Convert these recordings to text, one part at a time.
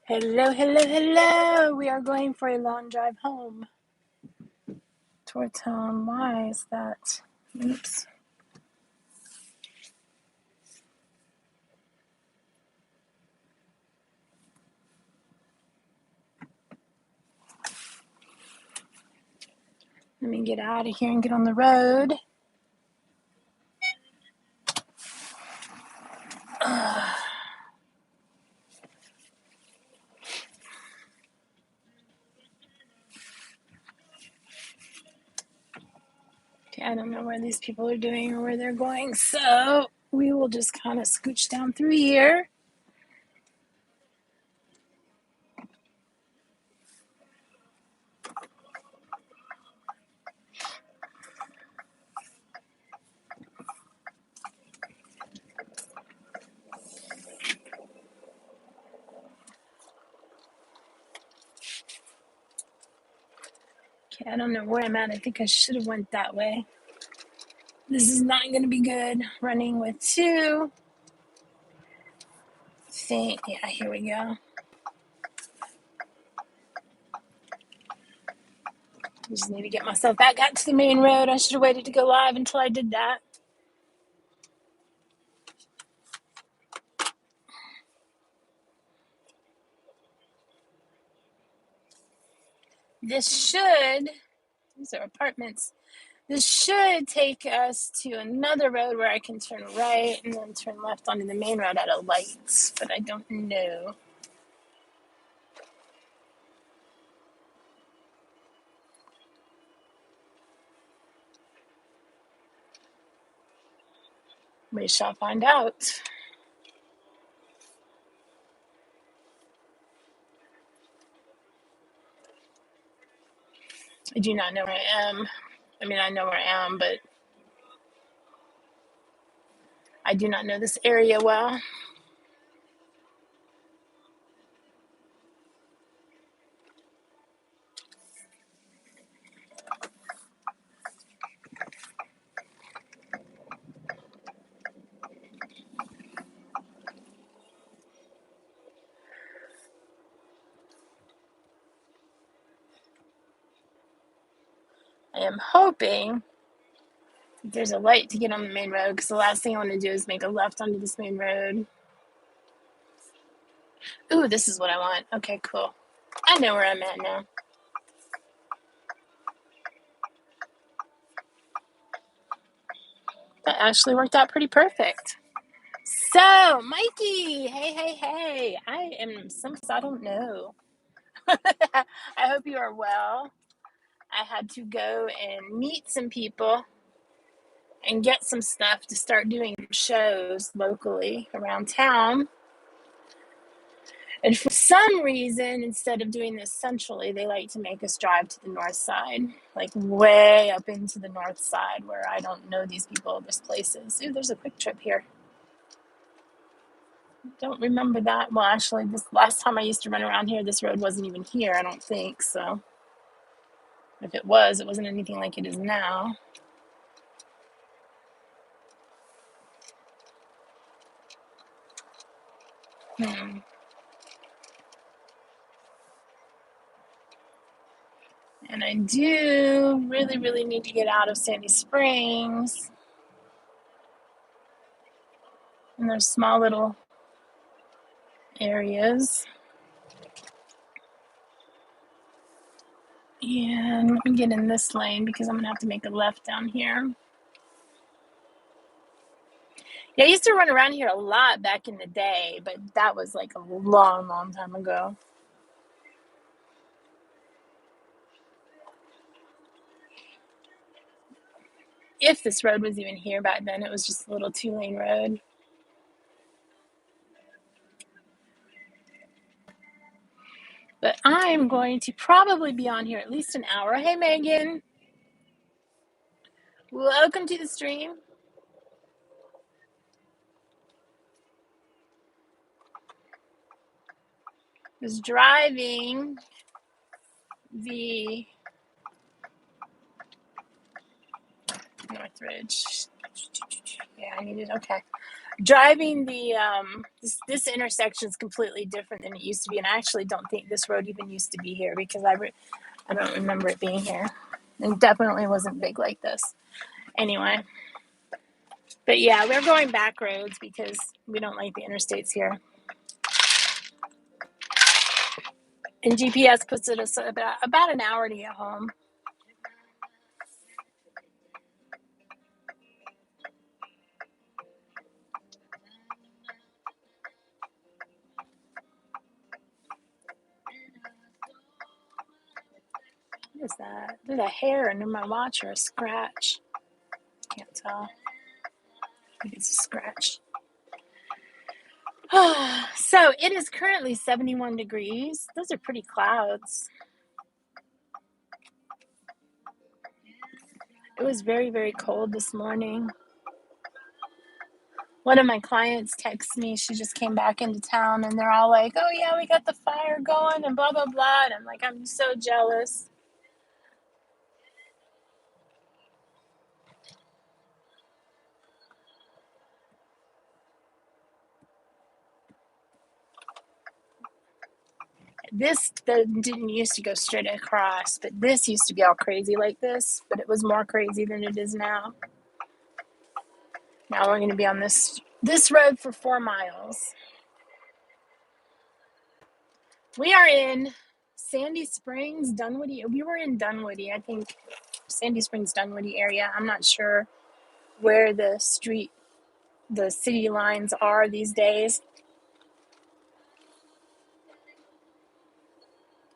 Hello, hello, hello. We are going for a long drive home. Towards home. Why is that? Oops. Let me get out of here and get on the road. Okay, I don't know where these people are doing or where they're going, so we will just kind of scooch down through here. Okay, I don't know where I'm at. I think I should have went that way. This is not going to be good. Running with two. Yeah, here we go. I just need to get myself back out to the main road. I should have waited to go live until I did that. These are apartments. This should take us to another road where I can turn right and then turn left onto the main road at a light, but I don't know. We shall find out. I do not know where I am. I mean, I know where I am, but I do not know this area well. I am hoping there's a light to get on the main road, because the last thing I want to do is make a left onto this main road. Ooh, this is what I want. Okay, cool. I know where I'm at now. That actually worked out pretty perfect. So, Mikey, hey. I don't know. I hope you are well. I had to go and meet some people and get some stuff to start doing shows locally around town. And for some reason, instead of doing this centrally, they like to make us drive to the north side, like way up into the north side where I don't know these people, there's places. Ooh, there's a Quick Trip here. Don't remember that. Well, actually, this last time I used to run around here, this road wasn't even here, I don't think. So if it was, it wasn't anything like it is now. And I do really need to get out of Sandy Springs. And there's small little areas. And let me get in this lane because I'm going to have to make a left down here. Yeah, I used to run around here a lot back in the day, but that was like a long time ago. If this road was even here back then, it was just a little 2-lane road. But I'm going to probably be on here at least an hour. Hey, Megan. Welcome to the stream. Was driving the Northridge. Yeah, I needed, okay. Driving this intersection is completely different than it used to be, and I actually don't think this road even used to be here because I don't remember it being here. It definitely wasn't big like this. Anyway, but yeah, we're going back roads because we don't like the interstates here. And GPS puts it us about an hour to get home. What is that? There's a hair under my watch or a scratch. Can't tell. I think it's a scratch. So it is currently 71 degrees. Those are pretty clouds. It was very, very cold this morning. One of my clients texts me. She just came back into town, and they're all like, "Oh yeah, we got the fire going," and blah blah blah. And I'm like, I'm so jealous. This didn't used to go straight across, but this used to be all crazy like this. But it was more crazy than it is now. Now we're going to be on this road for 4 miles. We are in Sandy Springs, Dunwoody. We were in Dunwoody, I think. Sandy Springs, Dunwoody area. I'm not sure where the city lines are these days.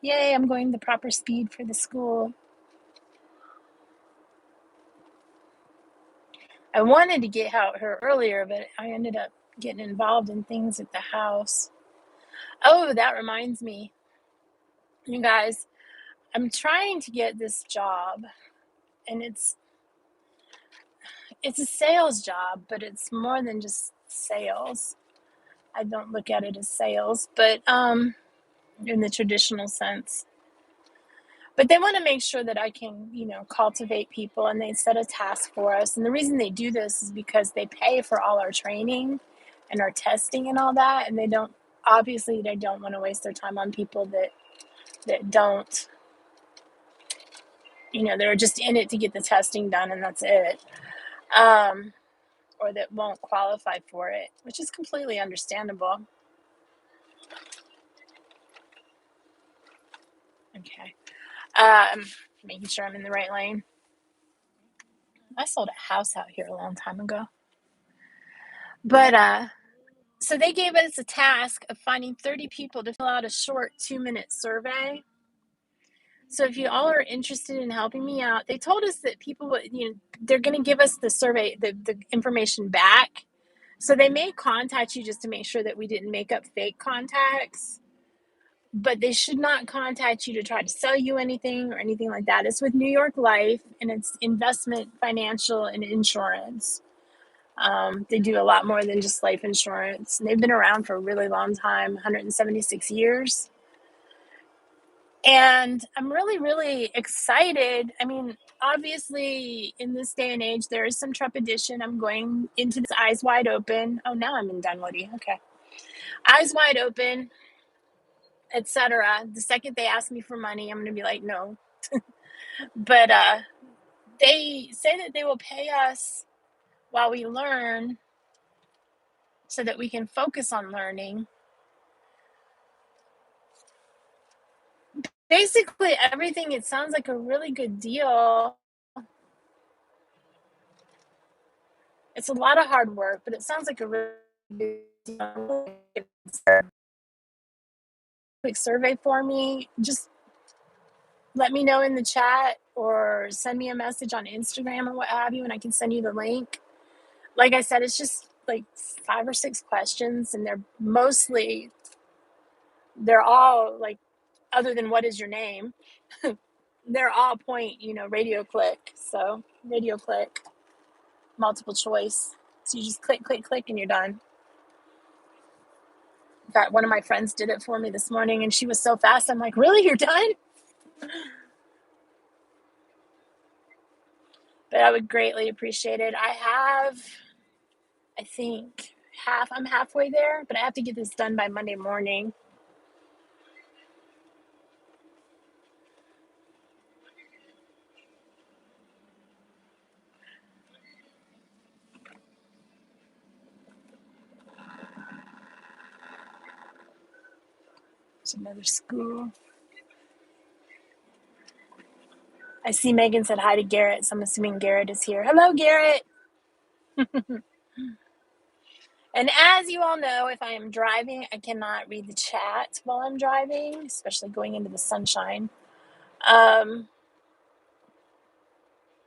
Yay, I'm going the proper speed for the school. I wanted to get out here earlier, but I ended up getting involved in things at the house. Oh, that reminds me. You guys, I'm trying to get this job, and it's a sales job, but it's more than just sales. I don't look at it as sales, but in the traditional sense. But they want to make sure that I can, cultivate people, and they set a task for us. And the reason they do this is because they pay for all our training and our testing and all that, and they don't want to waste their time on people that don't, they're just in it to get the testing done and that's it. Or that won't qualify for it, which is completely understandable. Okay. Making sure I'm in the right lane. I sold a house out here a long time ago. But so they gave us a task of finding 30 people to fill out a short 2-minute survey. So if you all are interested in helping me out, they told us that people would, they're going to give us the survey, the information back. So they may contact you just to make sure that we didn't make up fake contacts. But they should not contact you to try to sell you anything or anything like that. It's with New York Life, and it's investment, financial, and insurance. They do a lot more than just life insurance. And they've been around for a really long time, 176 years. And I'm really, really excited. I mean, obviously, in this day and age, there is some trepidation. I'm going into this eyes wide open. Oh, now I'm in Dunwoody. Okay. Eyes wide open, etc. The second they ask me for money, I'm going to be like, no. But they say that they will pay us while we learn so that we can focus on learning. Basically, everything, it sounds like a really good deal. It's a lot of hard work, but it sounds like a really good deal. Quick survey for me. Just let me know in the chat or send me a message on Instagram or what have you, and I can send you the link. Like I said, it's just like 5 or 6 questions, and they're all like, other than what is your name, they're all point, radio click. So radio click, multiple choice. So you just click, click, click, and you're done. In fact, one of my friends did it for me this morning, and she was so fast. I'm like, really? You're done? But I would greatly appreciate it. I think I'm halfway there, but I have to get this done by Monday morning. There's another school. I see Megan said hi to Garrett, so I'm assuming Garrett is here. Hello, Garrett. And as you all know, if I am driving, I cannot read the chat while I'm driving, especially going into the sunshine.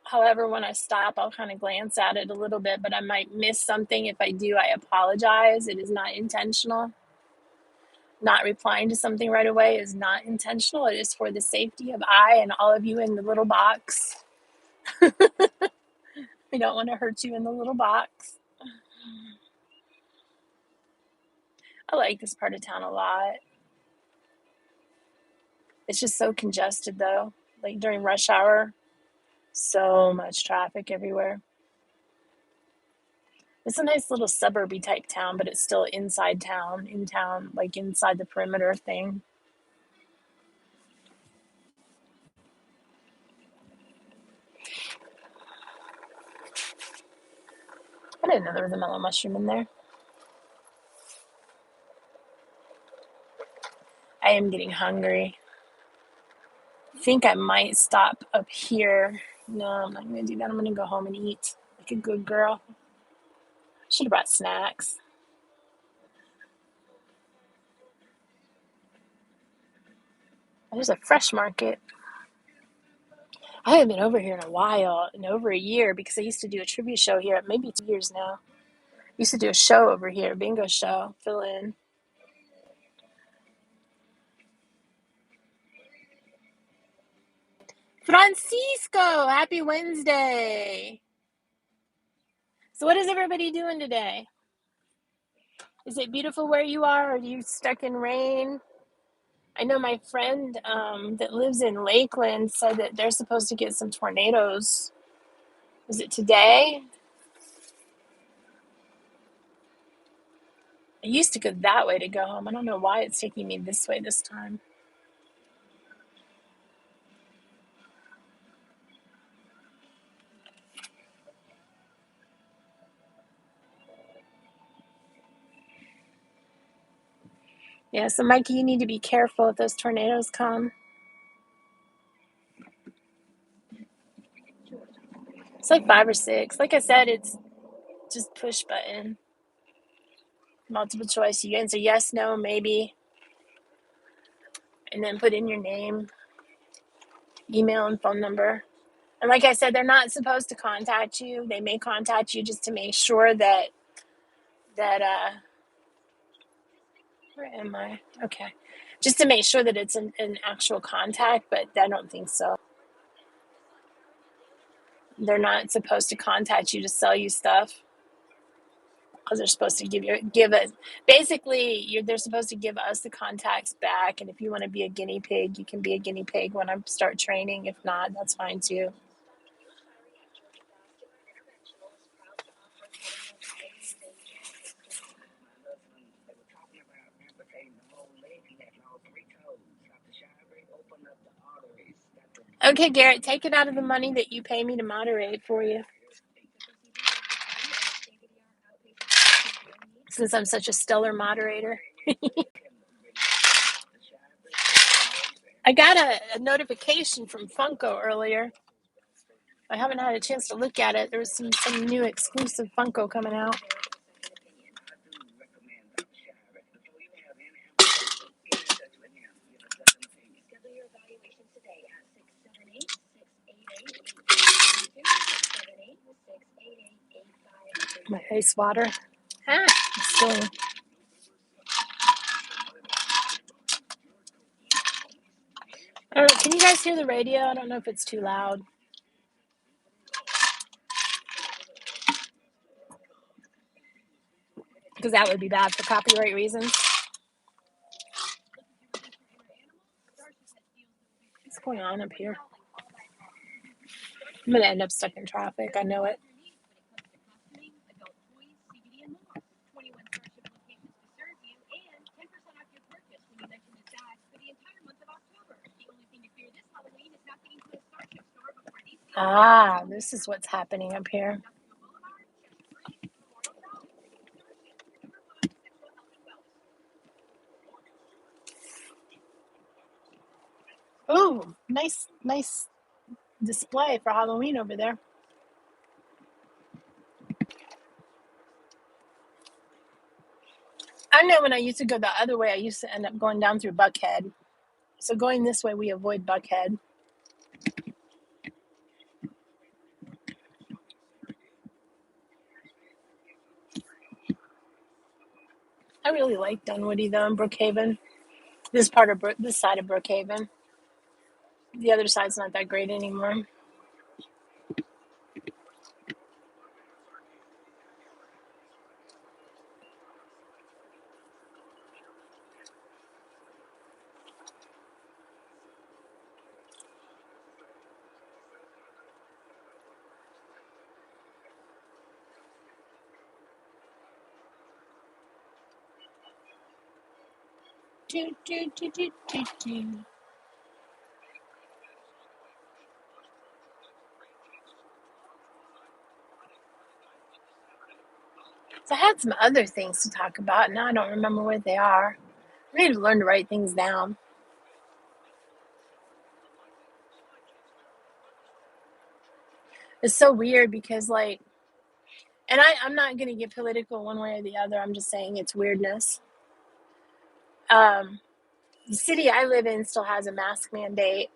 However, when I stop, I'll kind of glance at it a little bit, but I might miss something. If I do, I apologize. It is not intentional. Not replying to something right away is not intentional. It is for the safety of I and all of you in the little box. I don't want to hurt you in the little box. I like this part of town a lot. It's just so congested, though. Like during rush hour, so much traffic everywhere. It's a nice little suburby type town, but it's still inside town, in town, like inside the perimeter thing. I didn't know there was a mellow mushroom in there. I am getting hungry. I think I might stop up here. No, I'm not going to do that. I'm going to go home and eat like a good girl. Should have brought snacks. There's a fresh market. I haven't been over here in a while, in over a year, because I used to do a trivia show here, maybe 2 years now. I used to do a show over here, bingo show, fill in. Francisco, happy Wednesday. So what is everybody doing today? Is it beautiful where you are? Are you stuck in rain? I know my friend that lives in Lakeland said that they're supposed to get some tornadoes. Is it today? I used to go that way to go home. I don't know why it's taking me this way this time. Yeah, so Mikey, you need to be careful if those tornadoes come. It's like 5 or 6. Like I said, it's just push button. Multiple choice. You answer yes, no, maybe. And then put in your name, email, and phone number. And like I said, they're not supposed to contact you. They may contact you just to make sure that where am I? Okay. Just to make sure that it's an actual contact, but I don't think so. They're not supposed to contact you to sell you stuff, because they're supposed to they're supposed to give us the contacts back. And if you want to be a guinea pig, you can be a guinea pig when I start training. If not, that's fine too. Okay, Garrett, take it out of the money that you pay me to moderate for you. Since I'm such a stellar moderator. I got a notification from Funko earlier. I haven't had a chance to look at it. There was some new exclusive Funko coming out. My ice water. It's still. I don't know, can you guys hear the radio? I don't know if it's too loud. Because that would be bad for copyright reasons. What's going on up here? I'm going to end up stuck in traffic. I know it. Ah, this is what's happening up here. Ooh, nice display for Halloween over there. I know when I used to go the other way, I used to end up going down through Buckhead. So going this way, we avoid Buckhead. I really like Dunwoody though, and Brookhaven. This side of Brookhaven. The other side's not that great anymore. Do, do, do, do, do, do. So I had some other things to talk about. Now I don't remember what they are. I need to learn to write things down. It's so weird because, like, and I'm not going to get political one way or the other. I'm just saying it's weirdness. The city I live in still has a mask mandate.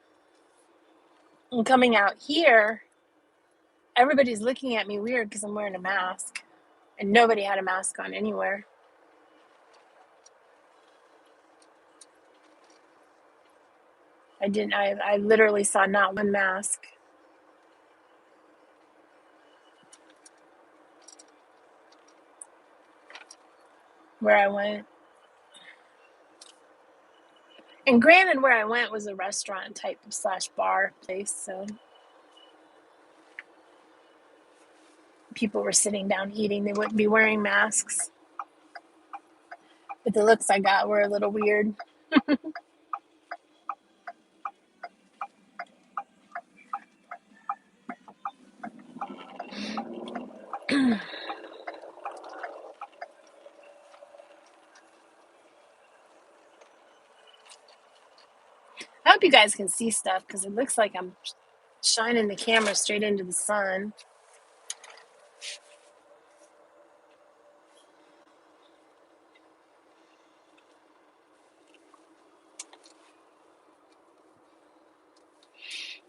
And coming out here, everybody's looking at me weird because I'm wearing a mask. And nobody had a mask on anywhere. I literally saw not one mask. Where I went. And granted, where I went was a restaurant type of / bar place, so people were sitting down eating. They wouldn't be wearing masks. But the looks I got were a little weird. I hope you guys can see stuff because it looks like I'm shining the camera straight into the sun.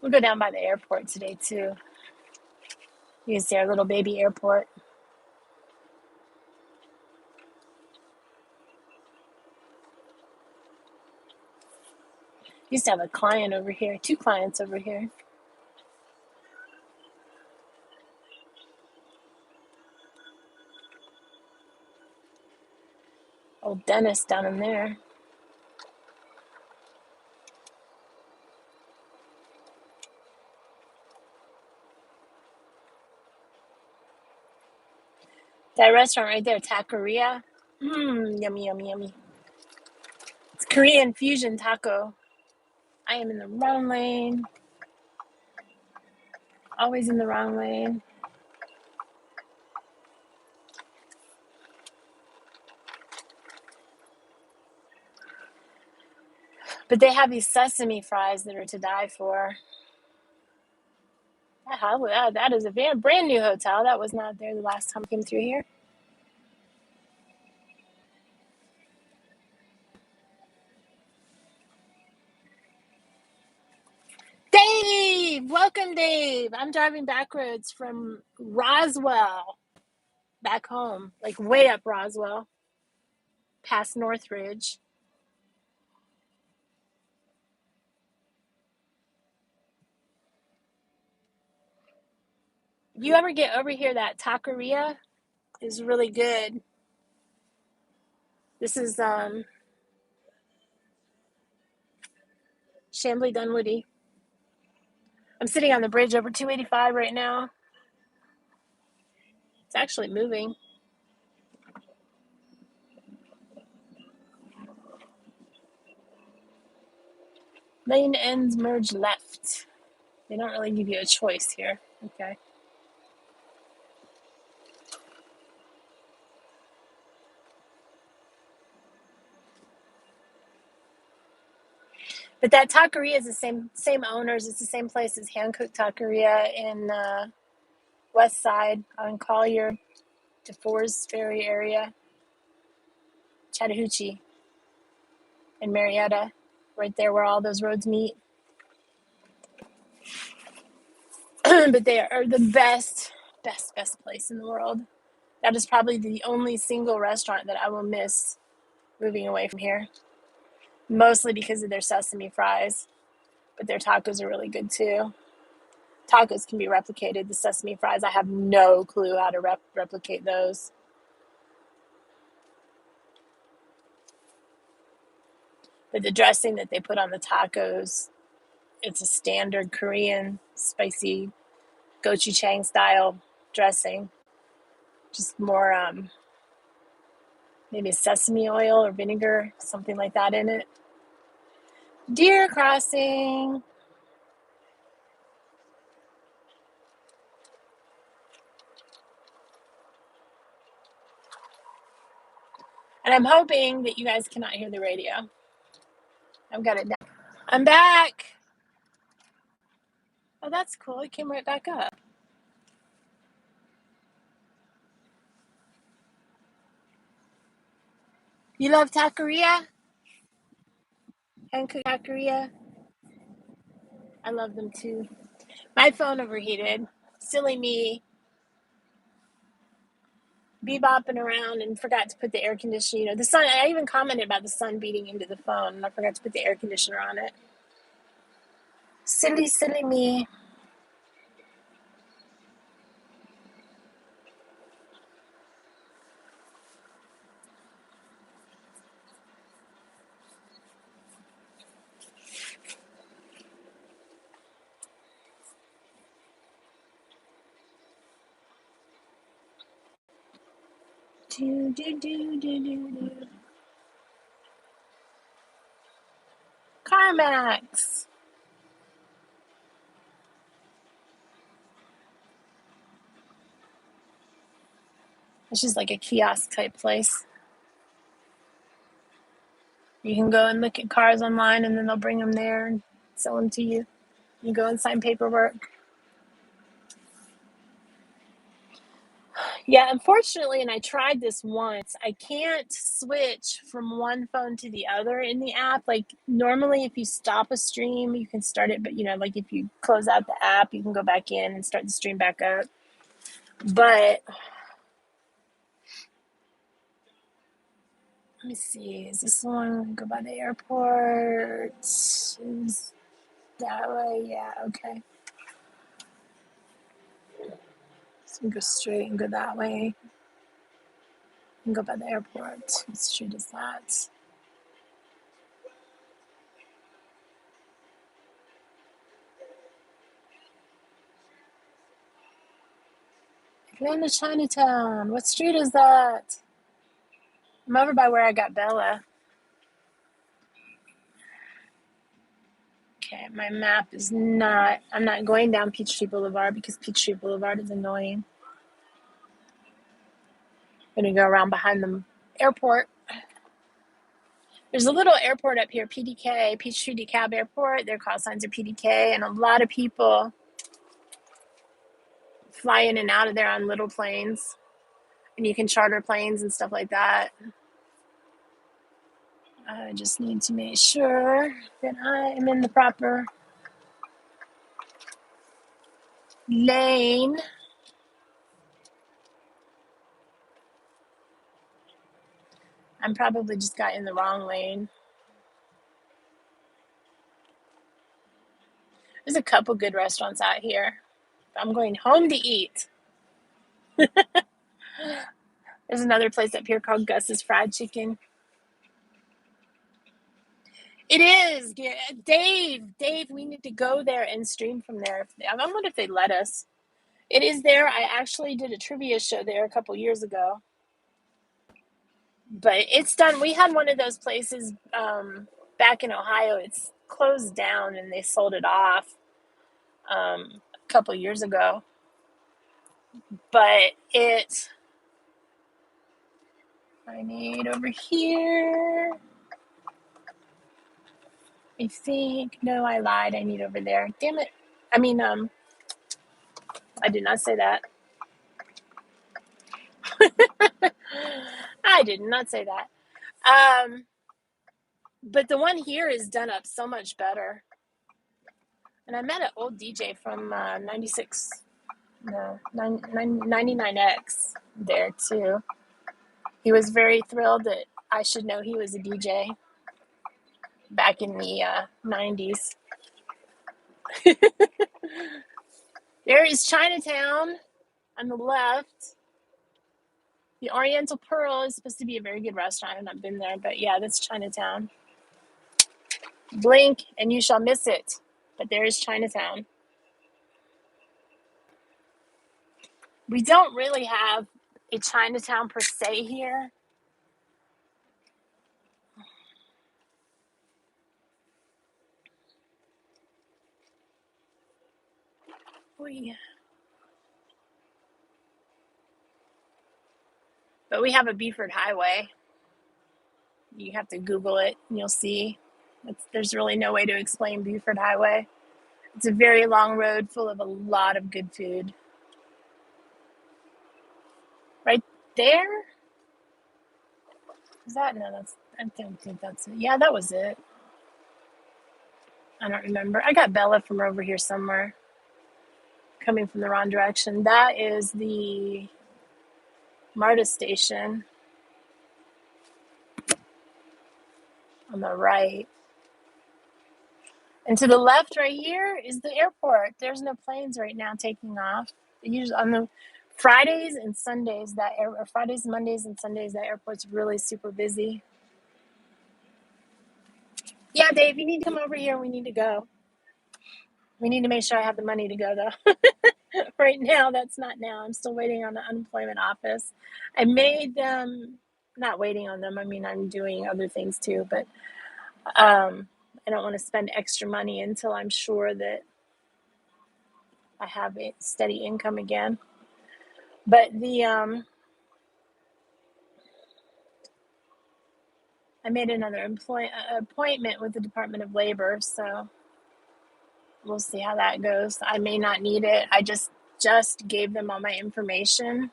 We'll go down by the airport today too. You can see our little baby airport. Used to have a client over here, 2 clients over here. Old Dennis down in there. That restaurant right there, Taqueria. Yummy, yummy, yummy. It's Korean fusion taco. I am in the wrong lane. Always in the wrong lane. But they have these sesame fries that are to die for. That is a brand new hotel. That was not there the last time I came through here. Dave! Welcome, Dave. I'm driving back roads from Roswell back home, like way up Roswell, past Northridge. You ever get over here, that taqueria is really good. This is Chambly Dunwoody. I'm sitting on the bridge over 285 right now. It's actually moving. Lane ends merge left. They don't really give you a choice here. Okay. But that taqueria is the same owners. It's the same place as Hand Cooked Taqueria in West Side on Collier, DeForest Ferry area, Chattahoochee, and Marietta, right there where all those roads meet. But they are the best place in the world. That is probably the only single restaurant that I will miss moving away from here. Mostly because of their sesame fries, but their tacos are really good too. Tacos can be replicated. The sesame fries, I have no clue how to replicate those. But the dressing that they put on the tacos, it's a standard Korean spicy gochujang style dressing. Just more maybe sesame oil or vinegar, something like that in it. Deer crossing. And I'm hoping that you guys cannot hear the radio. I've got it down. I'm back. Oh, that's cool. It came right back up. You love taqueria? Hand-cooked taqueria? I love them too. My phone overheated. Silly me. Bebopping around and forgot to put the air conditioner. You know, the sun. I even commented about the sun beating into the phone, and I forgot to put the air conditioner on it. Silly me. Do. CarMax. It's just like a kiosk type place. You can go and look at cars online, and then they'll bring them there and sell them to you. You go and sign paperwork. Yeah, unfortunately, and I tried this once, I can't switch from one phone to the other in the app. Like normally if you stop a stream, you can start it, but like if you close out the app, you can go back in and start the stream back up. But let me see, is this the one go by the airport? Is that way? Yeah, okay. So we go straight and go that way. And go by the airport. What street is that? Atlanta Chinatown. What street is that? I'm over by where I got Bella. Okay, my map is not, I'm not going down Peachtree Boulevard because Peachtree Boulevard is annoying. I'm going to go around behind the airport. There's a little airport up here, PDK, Peachtree DeKalb Airport. Their call signs are PDK, and a lot of people fly in and out of there on little planes. And you can charter planes and stuff like that. I just need to make sure that I am in the proper lane. I'm probably just got in the wrong lane. There's a couple good restaurants out here. I'm going home to eat. There's another place up here called Gus's Fried Chicken. It is. Dave, we need to go there and stream from there. I wonder if they let us. It is there. I actually did a trivia show there a couple years ago. But it's done. We had one of those places back in Ohio. It's closed down and they sold it off. a couple years ago. But I need over here. I think, no, I lied. I need over there. Damn it. I mean, I did not say that. I did not say that. But the one here is done up so much better. And I met an old DJ from 99X there too. He was very thrilled that I should know he was a DJ back in the 90s. There is Chinatown on the left. The Oriental Pearl is supposed to be a very good restaurant. I've not been there, but yeah, that's Chinatown. Blink and you shall miss it. But there is Chinatown. We don't really have a Chinatown per se here. But we have a Beaford Highway. You have to Google it and you'll see. There's really no way to explain Buford Highway. It's a very long road full of a lot of good food. Right there? Is that? No, I don't think that's it. Yeah, that was it. I don't remember. I got Bella from over here somewhere, coming from the wrong direction. That is the Marta Station on the right. And to the left right here is the airport. There's no planes right now taking off. Usually on the Fridays and Sundays, Fridays, Mondays, and Sundays, that airport's really super busy. Yeah, Dave, you need to come over here. We need to go. We need to make sure I have the money to go, though. Right now, that's not now. I'm still waiting on the unemployment office. I made them, not waiting on them. I mean, I'm doing other things too, but I don't want to spend extra money until I'm sure that I have a steady income again. But I made another appointment with the Department of Labor, so we'll see how that goes. I may not need it. I just gave them all my information.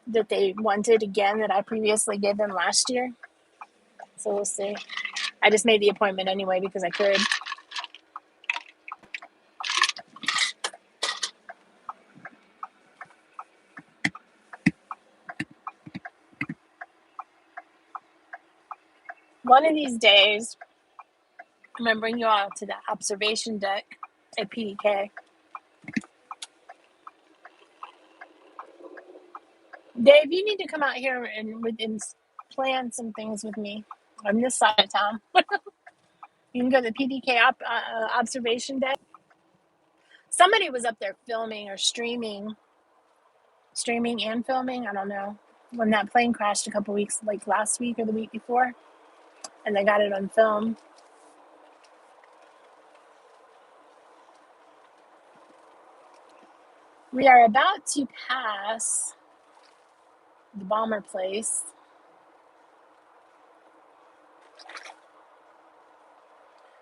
That they wanted again that I previously gave them last year. So we'll see. I just made the appointment anyway because I could. One of these days, I'm going to bring you all to the observation deck at PDK. Dave, you need to come out here and plan some things with me on this side of town. You can go to the PDK observation deck. Somebody was up there filming or streaming and filming. I don't know. When that plane crashed a couple weeks, like last week or the week before, and they got it on film. We are about to pass the Bomber Place.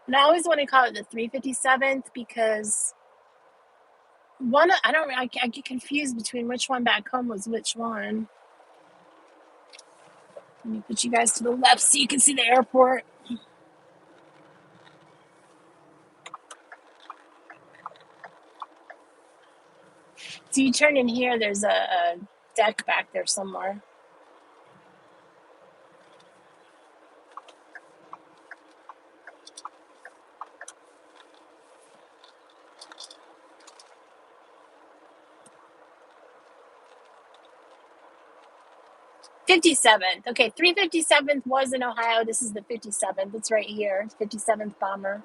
And I always want to call it the 357th because I get confused between which one back home was which one. Let me put you guys to the left so you can see the airport. So you turn in here, there's a deck back there somewhere. '57th. Okay, 357th was in Ohio. This is the 57th. It's right here. 57th Bomber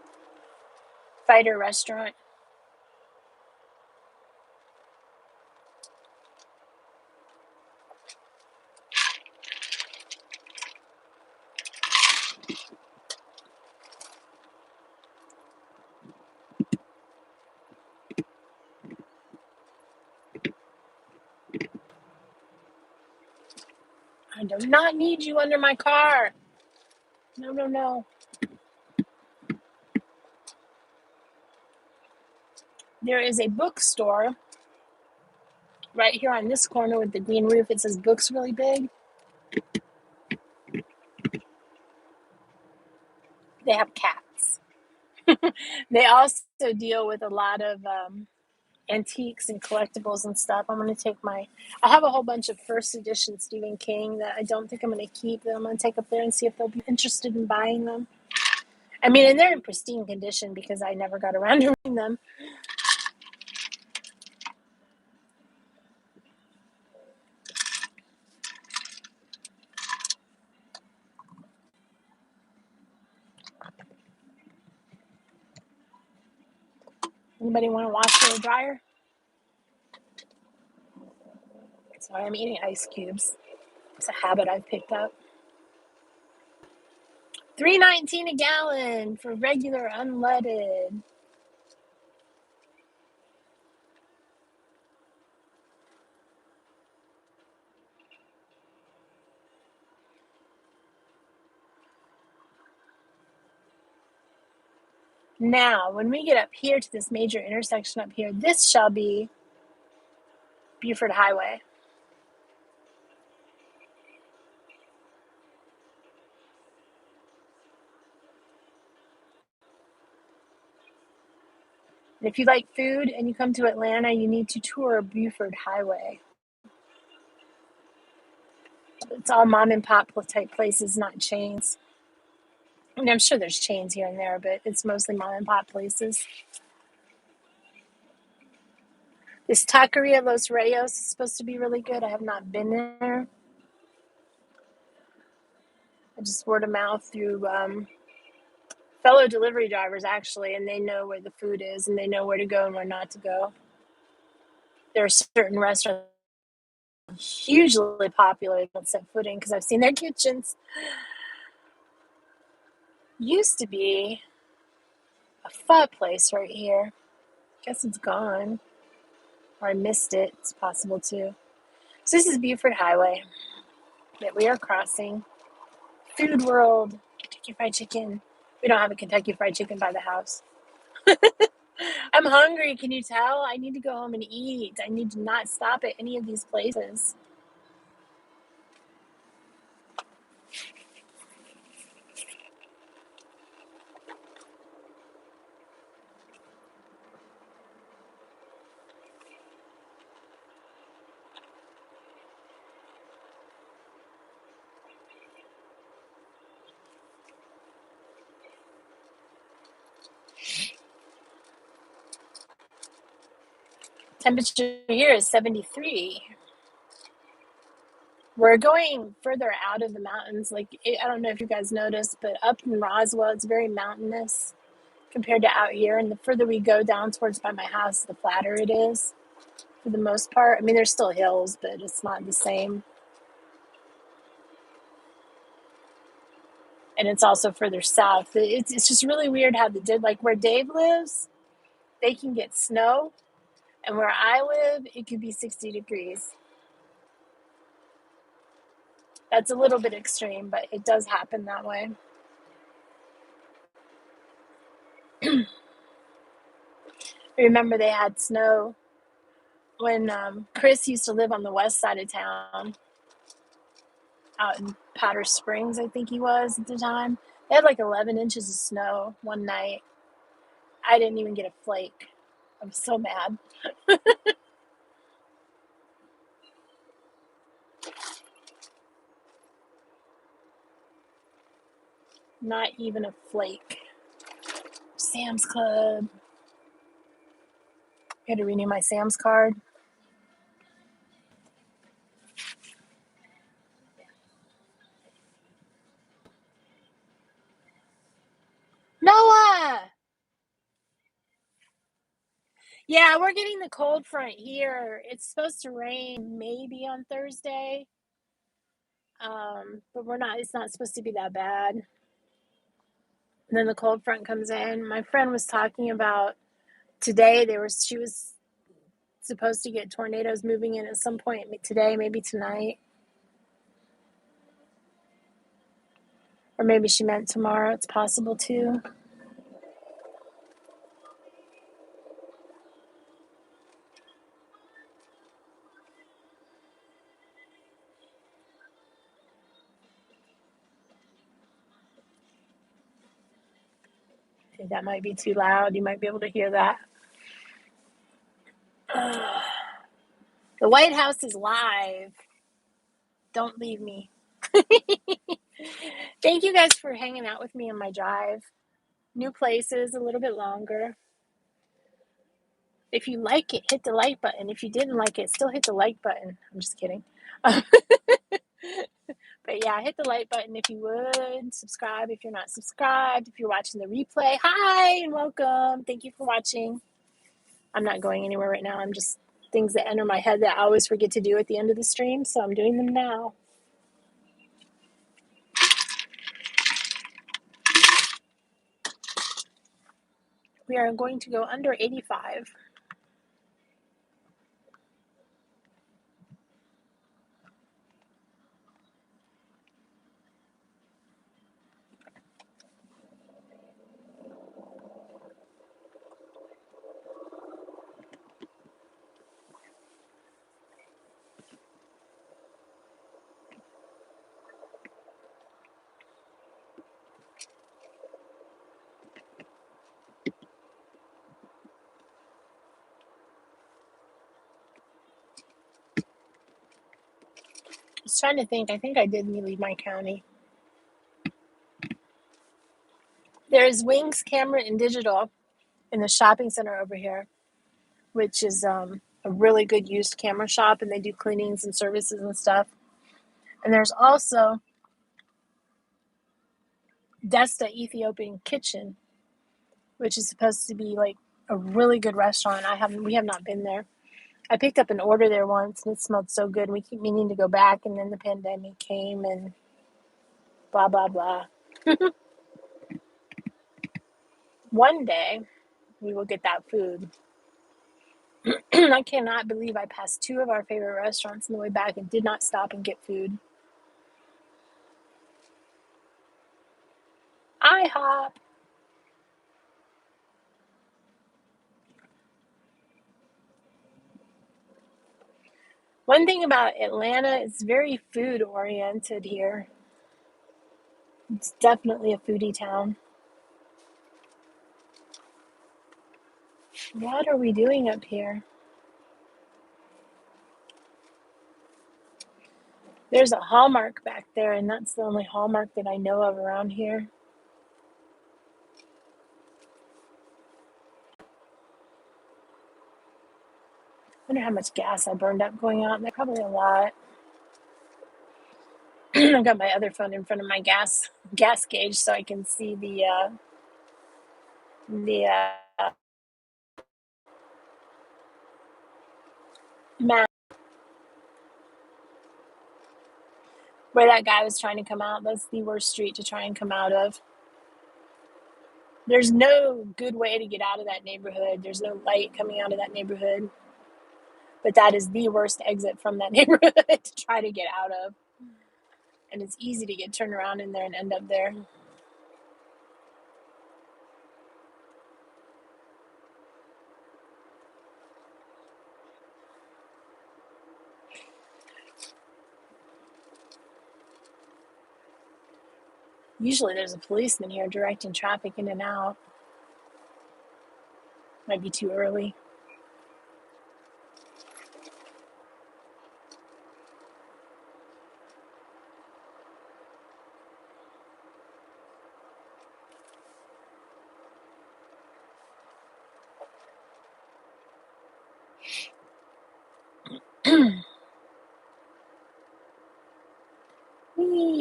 Fighter Restaurant. I do not need you under my car. No, no, no. There is a bookstore right here on this corner with the green roof. It says books really big. They have cats. They also deal with a lot of antiques and collectibles and stuff. I have a whole bunch of first edition Stephen King that I don't think I'm going to keep, that I'm going to take up there and see if they'll be interested in buying them. I mean, and they're in pristine condition because I never got around to reading them. Anybody want to wash their dryer? Sorry, I'm eating ice cubes. It's a habit I've picked up. $3.19 a gallon for regular unleaded. Now, when we get up here to this major intersection up here, this shall be Buford Highway. And if you like food and you come to Atlanta, you need to tour Buford Highway. It's all mom and pop type places, not chains. I mean, I'm sure there's chains here and there, but it's mostly mom and pop places. This Taqueria Los Reyes is supposed to be really good. I have not been there. I just word of mouth through fellow delivery drivers, actually, and they know where the food is and they know where to go and where not to go. There are certain restaurants hugely popular that don't set foot in because I've seen their kitchens. Used to be a pho place right here. Guess it's gone. Or I missed it. It's possible too. So this is Buford Highway that we are crossing. Food World, Kentucky Fried Chicken. We don't have a Kentucky Fried Chicken by the house. I'm hungry, can you tell? I need to go home and eat. I need to not stop at any of these places. Temperature here is 73. We're going further out of the mountains. I don't know if you guys noticed, but up in Roswell, it's very mountainous compared to out here. And the further we go down towards by my house, the flatter it is for the most part. I mean, there's still hills, but it's not the same. And it's also further south. It's just really weird how like where Dave lives, they can get snow. And where I live, it could be 60 degrees. That's a little bit extreme, but it does happen that way. Remember they had snow when Chris used to live on the west side of town, out in Powder Springs, I think he was at the time. They had like 11 inches of snow one night. I didn't even get a flake. I'm so mad. Not even a flake. Sam's Club. I had to renew my Sam's card. Noah! Yeah, we're getting the cold front here. It's supposed to rain maybe on Thursday. But it's not supposed to be that bad. And then the cold front comes in. My friend was talking about today she was supposed to get tornadoes moving in at some point today, maybe tonight. Or maybe she meant tomorrow. It's possible too. I think that might be too loud. You might be able to hear that. The White House is live. Don't leave me. Thank you guys for hanging out with me on my drive. New places, a little bit longer. If you like it, hit the like button. If you didn't like it, still hit the like button. I'm just kidding. But yeah, hit the like button if you would. Subscribe if you're not subscribed. If you're watching the replay, hi and welcome. Thank you for watching. I'm not going anywhere right now. I'm just things that enter my head that I always forget to do at the end of the stream, so I'm doing them now. We are going to go under 85. I was trying to think. I think I did leave my county. There's Wings Camera and Digital in the shopping center over here, which is a really good used camera shop, and they do cleanings and services and stuff. And there's also Desta Ethiopian Kitchen, which is supposed to be like a really good restaurant. We have not been there. I picked up an order there once, and it smelled so good. We keep meaning to go back, and then the pandemic came, and blah blah blah. One day, we will get that food. I cannot believe I passed two of our favorite restaurants on the way back and did not stop and get food. IHOP. One thing about Atlanta, it's very food oriented here. It's definitely a foodie town. What are we doing up here? There's a Hallmark back there, and that's the only Hallmark that I know of around here. I wonder how much gas I burned up going out there. Probably a lot. I got my other phone in front of my gas gauge so I can see the map where that guy was trying to come out. That's the worst street to try and come out of. There's no good way to get out of that neighborhood. There's no light coming out of that neighborhood. But that is the worst exit from that neighborhood to try to get out of. And it's easy to get turned around in there and end up there. Usually there's a policeman here directing traffic in and out. Might be too early.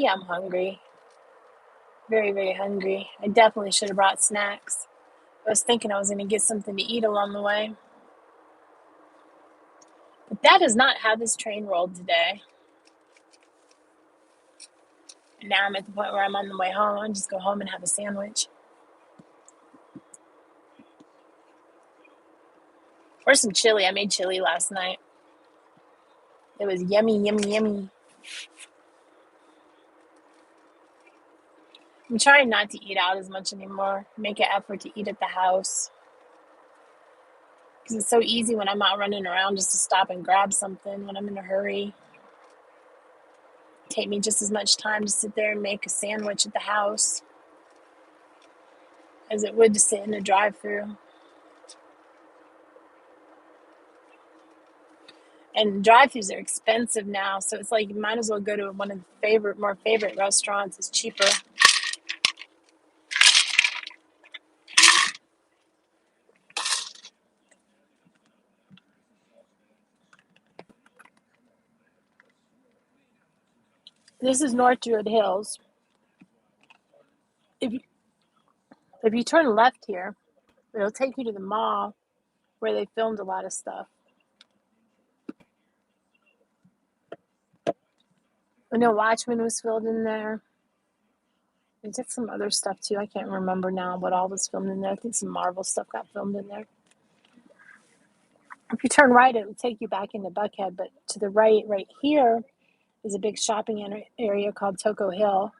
I'm hungry. Very, very hungry. I definitely should have brought snacks. I was thinking I was going to get something to eat along the way. But that is not how this train rolled today. And now I'm at the point where I'm on the way home. I'll just go home and have a sandwich. Or some chili. I made chili last night. It was yummy, yummy, yummy. I'm trying not to eat out as much anymore. Make an effort to eat at the house. Because it's so easy when I'm out running around just to stop and grab something when I'm in a hurry. Take me just as much time to sit there and make a sandwich at the house as it would to sit in a drive-thru. And drive-thrus are expensive now, so it's like you might as well go to one of the more favorite restaurants. It's cheaper. This is Northwood Hills. If you turn left here, it'll take you to the mall where they filmed a lot of stuff. I know Watchmen was filmed in there. They did some other stuff too. I can't remember now what all was filmed in there. I think some Marvel stuff got filmed in there. If you turn right, it will take you back into Buckhead, but to the right here, is a big shopping area called Toco Hill.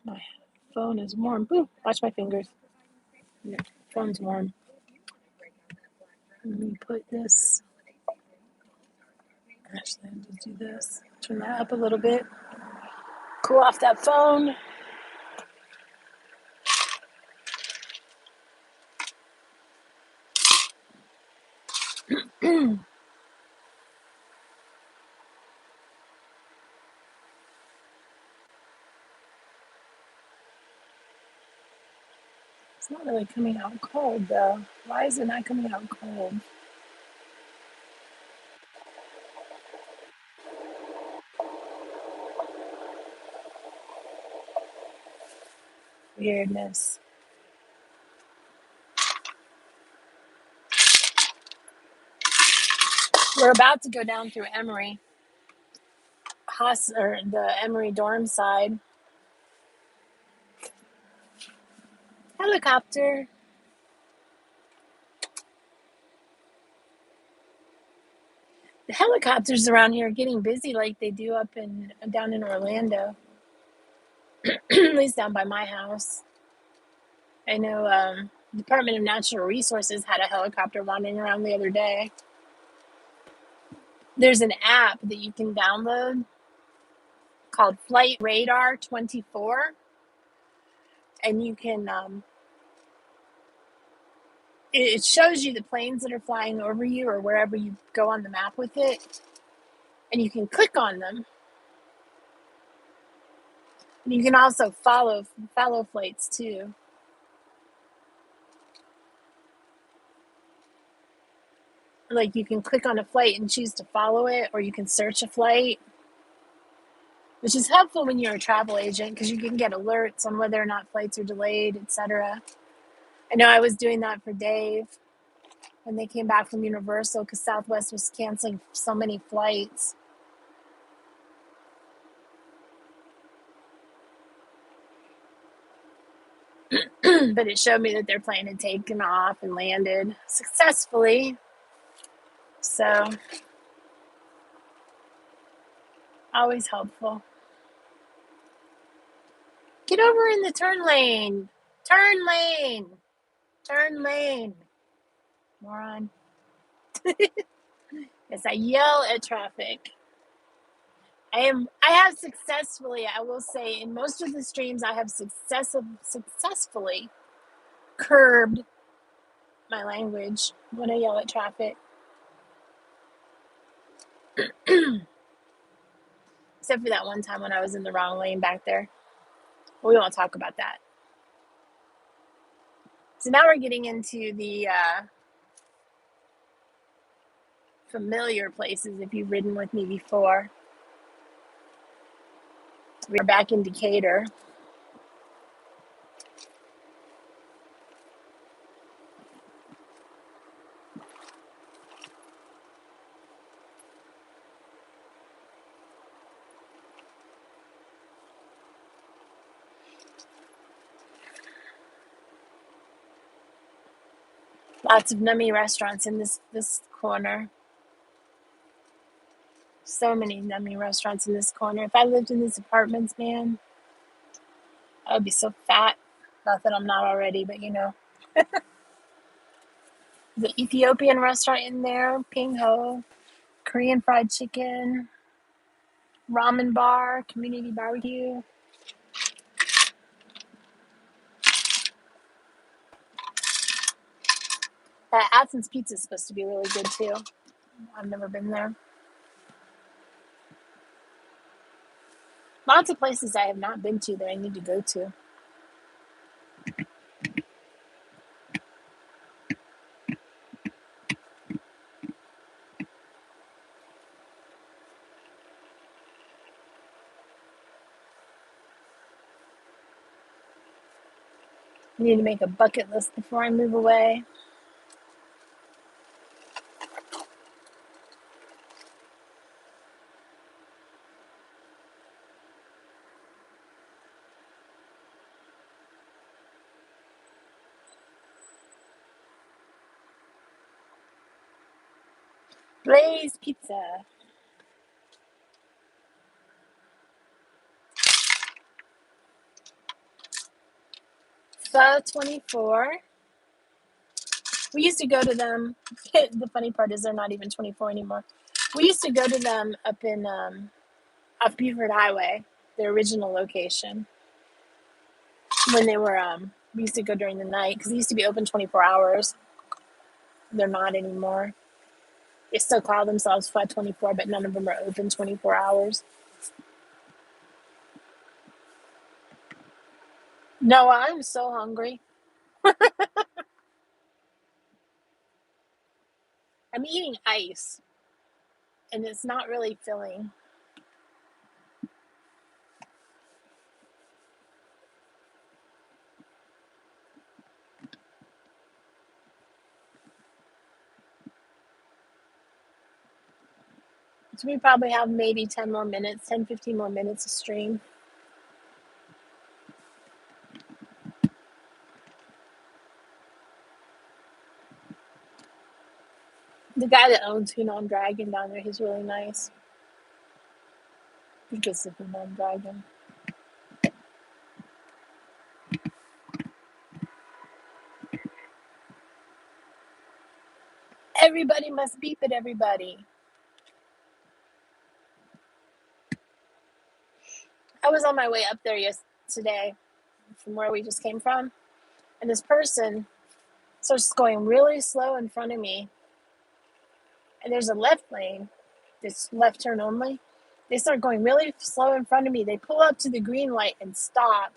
My phone is warm. Ooh, watch my fingers. Yeah, phone's warm. Let me put this. Actually, I'm going to do this. Turn that up a little bit. Cool off that phone. It's not really coming out cold, though. Why is it not coming out cold? Weirdness. We're about to go down through Emory, or the Emory dorm side. Helicopter. The helicopters around here are getting busy like they do down in Orlando. At least down by my house. I know Department of Natural Resources had a helicopter wandering around the other day. There's an app that you can download called Flight Radar 24, and you can it shows you the planes that are flying over you or wherever you go on the map with it, and you can click on them. And you can also follow flights too. Like you can click on a flight and choose to follow it, or you can search a flight, which is helpful when you're a travel agent because you can get alerts on whether or not flights are delayed, etc. I know I was doing that for Dave when they came back from Universal because Southwest was canceling so many flights. But it showed me that their plane had taken off and landed successfully. So, always helpful. Get over in the turn lane. Turn lane. Turn lane. Moron. Yes, I yell at traffic. I have successfully, I will say, in most of the streams, I have successfully curbed my language when I yell at traffic. Except for that one time when I was in the wrong lane back there. We won't talk about that. So now we're getting into the familiar places if you've ridden with me before. We're back in Decatur. Lots of nummy restaurants in this corner. so many yummy restaurants in this corner. If I lived in these apartments, man, I would be so fat. Not that I'm not already, but the Ethiopian restaurant in there, Ping Ho, Korean fried chicken, ramen bar, community barbecue. That Athens pizza is supposed to be really good too. I've never been there. Lots of places I have not been to that I need to go to. I need to make a bucket list before I move away. Blaze Pizza. 24. We used to go to them. The funny part is they're not even 24 anymore. We used to go to them up in off Buford Highway, their original location. When they were, we used to go during the night because they used to be open 24 hours. They're not anymore. They still call themselves Flat 24, but none of them are open 24 hours. No, I'm so hungry. I'm eating ice, and it's not really filling. So we probably have maybe 10 more minutes, 10, 15 more minutes of stream. The guy that owns Hunan Dragon down there, he's really nice. He gets the Hunan Dragon. Everybody must beep at everybody. I was on my way up there today from where we just came from, and this person starts going really slow in front of me, and there's a left lane, this left turn only. They start going really slow in front of me. They pull up to the green light and stop,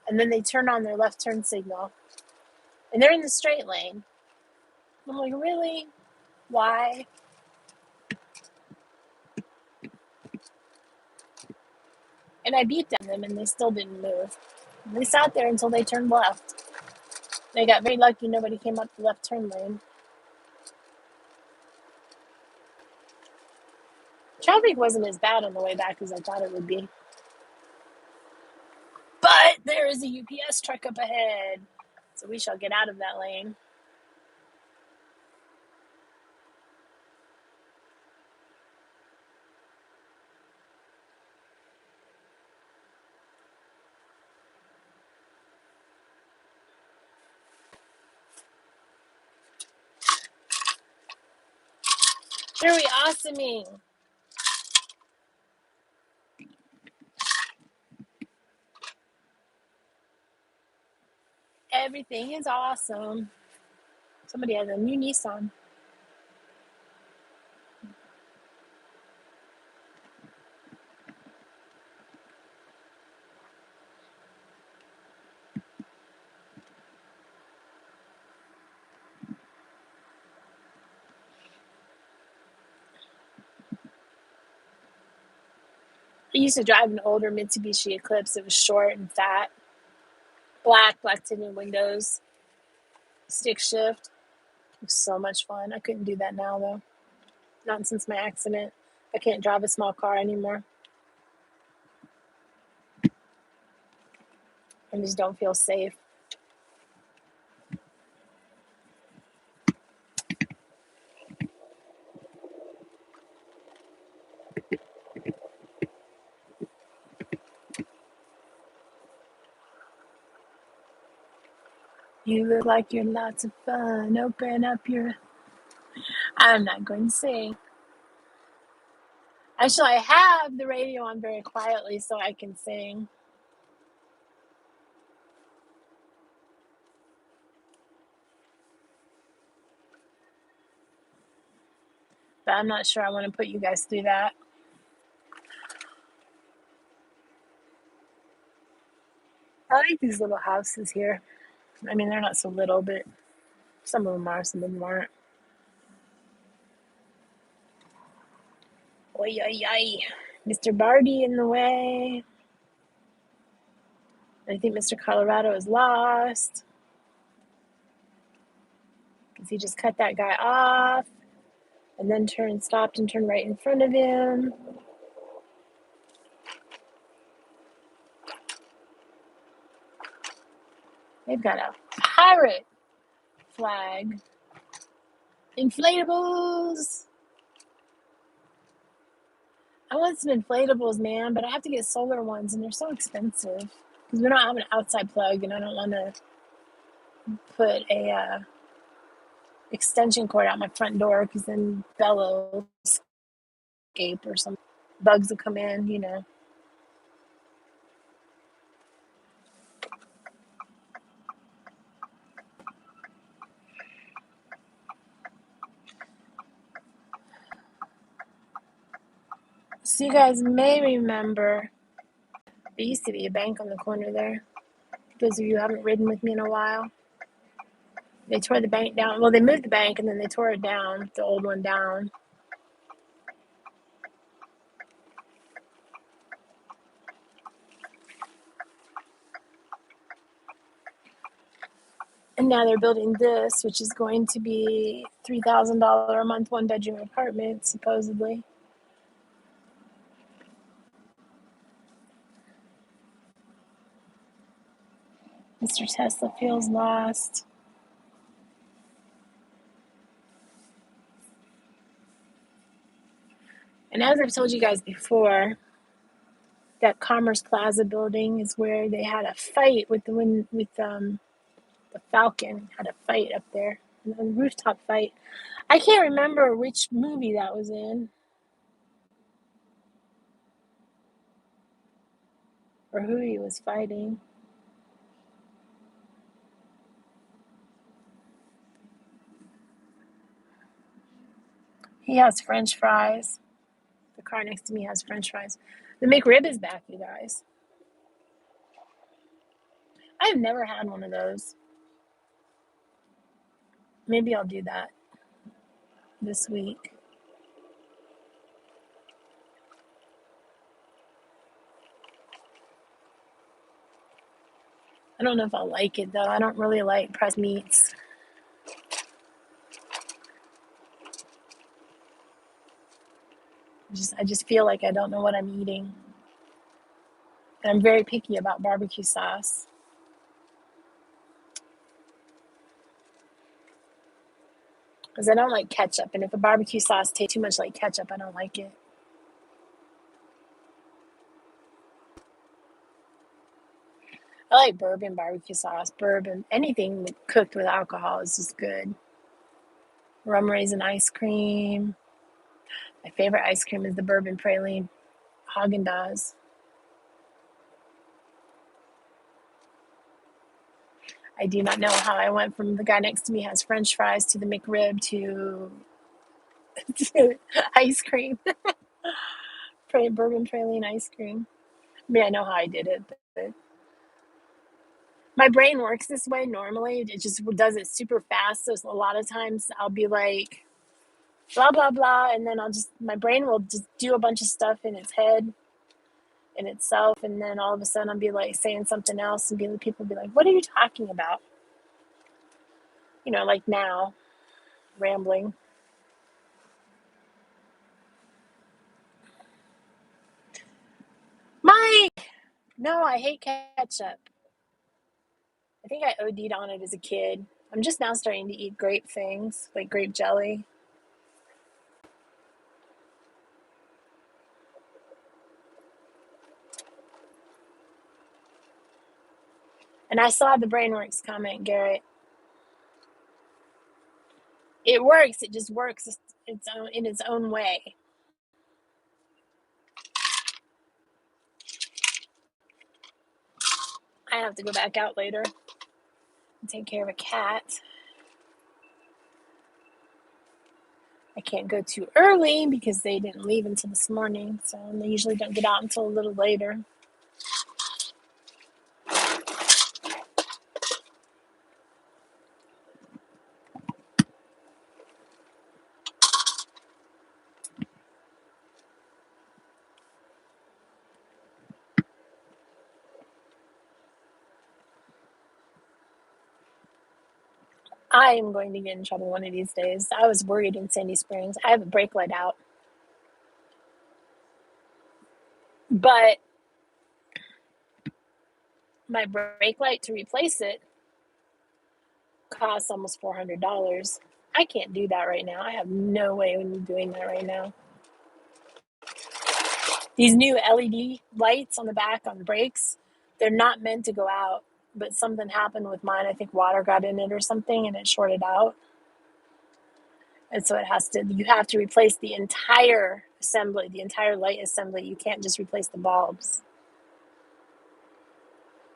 and then they turn on their left turn signal, and they're in the straight lane. I'm like, really? Why? And I beeped at them, and they still didn't move. And they sat there until they turned left. They got very lucky nobody came up the left turn lane. Traffic wasn't as bad on the way back as I thought it would be. But there is a UPS truck up ahead, so we shall get out of that lane. Very awesoming. Everything is awesome. Somebody has a new Nissan. I used to drive an older Mitsubishi Eclipse. It was short and fat. Black tinted windows. Stick shift. It was so much fun. I couldn't do that now, though. Not since my accident. I can't drive a small car anymore. I just don't feel safe. You look like you're lots of fun. Open up your. I'm not going to sing. Actually, I have the radio on very quietly so I can sing. But I'm not sure I want to put you guys through that. I like these little houses here. I mean, they're not so little, but some of them are, some of them aren't. Oi, oi, oi. Mr. Barbie in the way. I think Mr. Colorado is lost because he just cut that guy off and then stopped and turned right in front of him. They've got a pirate flag. Inflatables. I want some inflatables, man, but I have to get solar ones and they're so expensive because we don't have an outside plug and I don't want to put a extension cord out my front door because then bellows escape or some bugs will come in, you know. So you guys may remember there used to be a bank on the corner there. Those of you who haven't ridden with me in a while. They tore the bank down. Well, they moved the bank and then they tore it down, the old one down. And now they're building this, which is going to be $3,000 a month, one bedroom apartment, supposedly. Mr. Tesla feels lost. And as I've told you guys before, that Commerce Plaza building is where they had a fight with the Falcon. Had a fight up there, a rooftop fight. I can't remember which movie that was in or who he was fighting. He has French fries. The car next to me has French fries. The McRib is back, you guys. I've never had one of those. Maybe I'll do that this week. I don't know if I'll like it though. I don't really like pressed meats. I just feel like I don't know what I'm eating. And I'm very picky about barbecue sauce. Because I don't like ketchup. And if a barbecue sauce tastes too much like ketchup, I don't like it. I like bourbon barbecue sauce. Bourbon, anything cooked with alcohol is just good. Rum raisin ice cream. My favorite ice cream is the bourbon praline Haagen-Dazs. I do not know how I went from the guy next to me has French fries to the McRib to ice cream. Bourbon praline ice cream. I mean, I know how I did it, but my brain works this way normally. It just does it super fast. So a lot of times I'll be like, blah, blah, blah. And then my brain will just do a bunch of stuff in its head, in itself. And then all of a sudden I'll be like saying something else and people be like, what are you talking about? You know, like now, rambling. Mike! No, I hate ketchup. I think I OD'd on it as a kid. I'm just now starting to eat grape things, like grape jelly. And I saw the Brainworks comment, Garrett. It works. It just works in its own way. I have to go back out later and take care of a cat. I can't go too early because they didn't leave until this morning, so they usually don't get out until a little later. I am going to get in trouble one of these days. I was worried in Sandy Springs. I have a brake light out, but my brake light to replace it costs almost $400. I can't do that right now. I have no way of doing that right now. These new LED lights on the back on brakes, they're not meant to go out, but something happened with mine. I think water got in it or something and it shorted out. And so you have to replace the entire assembly, the entire light assembly. You can't just replace the bulbs,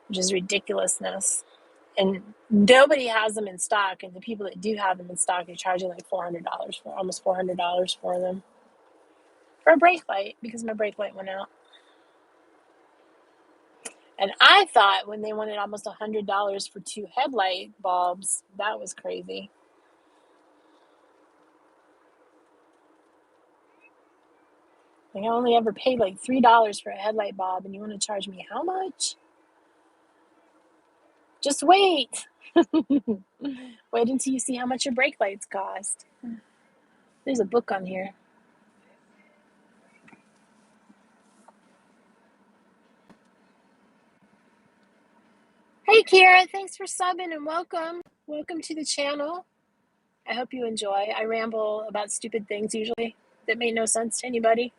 which is ridiculousness. And nobody has them in stock. And the people that do have them in stock are charging like almost $400 for them. For a brake light, because my brake light went out. And I thought when they wanted almost $100 for 2 headlight bulbs, that was crazy. Like, I only ever paid like $3 for a headlight bulb, and you want to charge me how much? Just wait. Wait until you see how much your brake lights cost. There's a book on here. Hey, Kira, thanks for subbing and welcome. Welcome to the channel. I hope you enjoy. I ramble about stupid things usually that make no sense to anybody.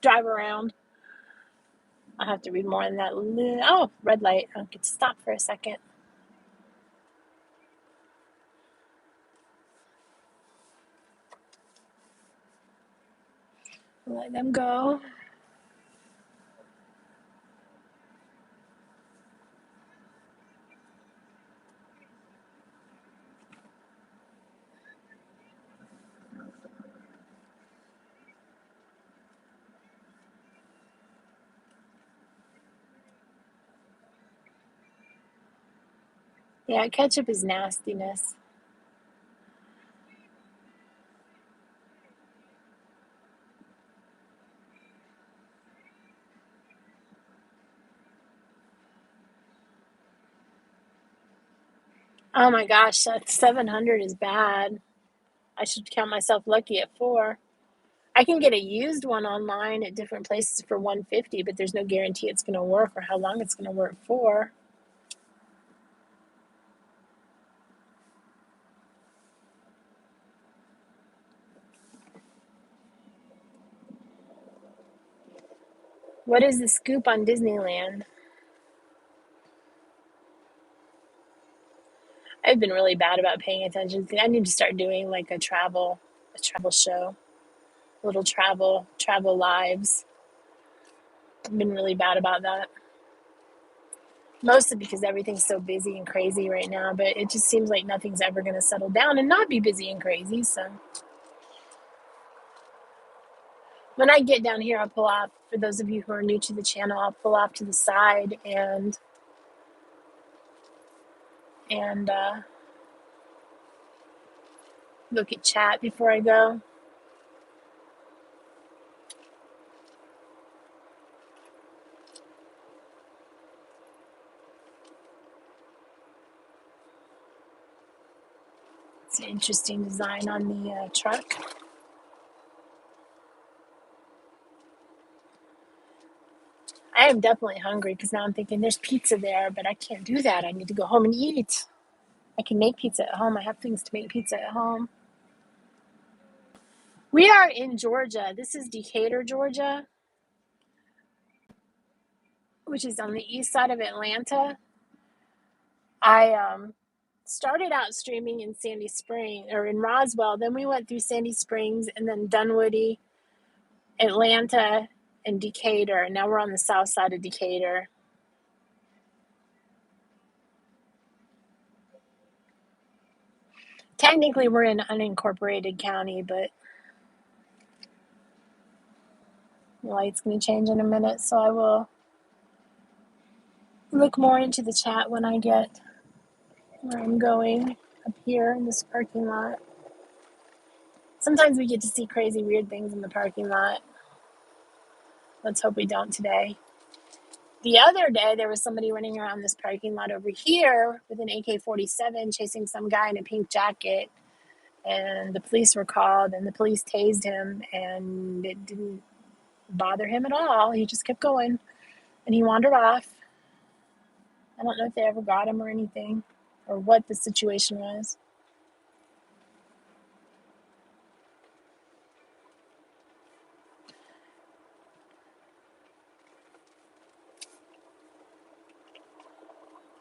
Drive around. I'll have to read more than that. Oh, red light. I'll get to stop for a second. Let them go. Yeah, ketchup is nastiness. Oh my gosh, that 700 is bad. I should count myself lucky at 4. I can get a used one online at different places for 150, but there's no guarantee it's going to work or how long it's going to work for. What is the scoop on Disneyland? I've been really bad about paying attention. I need to start doing like a travel show, little travel lives. I've been really bad about that. Mostly because everything's so busy and crazy right now, but it just seems like nothing's ever going to settle down and not be busy and crazy. So when I get down here, I'll pull off. For those of you who are new to the channel, I'll pull off to the side and look at chat before I go. It's an interesting design on the truck. I am definitely hungry because now I'm thinking there's pizza there, but I can't do that. I need to go home and eat. I can make pizza at home. I have things to make pizza at home. We are in Georgia. This is Decatur, Georgia, which is on the east side of Atlanta. I started out streaming in Sandy Springs or in Roswell. Then we went through Sandy Springs and then Dunwoody, Atlanta, and Decatur. And now we're on the south side of Decatur. Technically, we're in unincorporated county, but the light's going to change in a minute, so I will look more into the chat when I get where I'm going up here in this parking lot. Sometimes we get to see crazy, weird things in the parking lot. Let's hope we don't today. The other day, there was somebody running around this parking lot over here with an AK-47 chasing some guy in a pink jacket. And the police were called, and the police tased him, and it didn't bother him at all. He just kept going, and he wandered off. I don't know if they ever got him or anything, or what the situation was.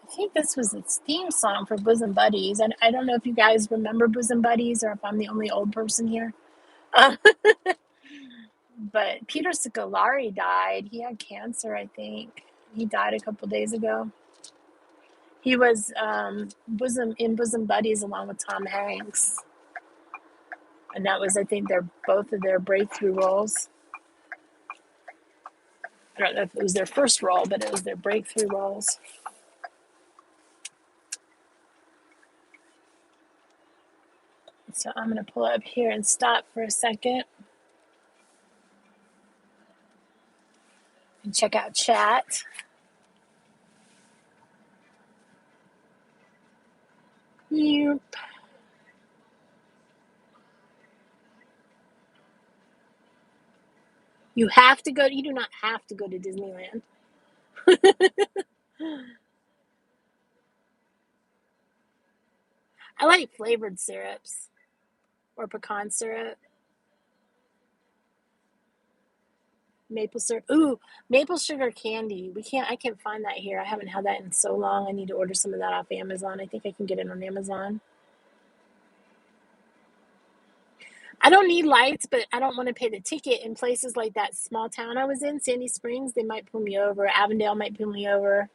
I think this was its theme song for Bosom Buddies. And I don't know if you guys remember Bosom Buddies or if I'm the only old person here. But Peter Scolari died. He had cancer, I think. He died a couple days ago. He was Bosom Buddies along with Tom Hanks. And that was, I think, both of their breakthrough roles. I don't know if it was their first role, but it was their breakthrough roles. So I'm going to pull up here and stop for a second and check out chat. Yep. You do not have to go to Disneyland. I like flavored syrups or pecan syrup. Maple syrup. Ooh, maple sugar candy. I can't find that here. I haven't had that in so long. I need to order some of that off Amazon. I think I can get it on Amazon. I don't need lights, but I don't want to pay the ticket in places like that small town I was in, Sandy Springs. They might pull me over. Avondale might pull me over.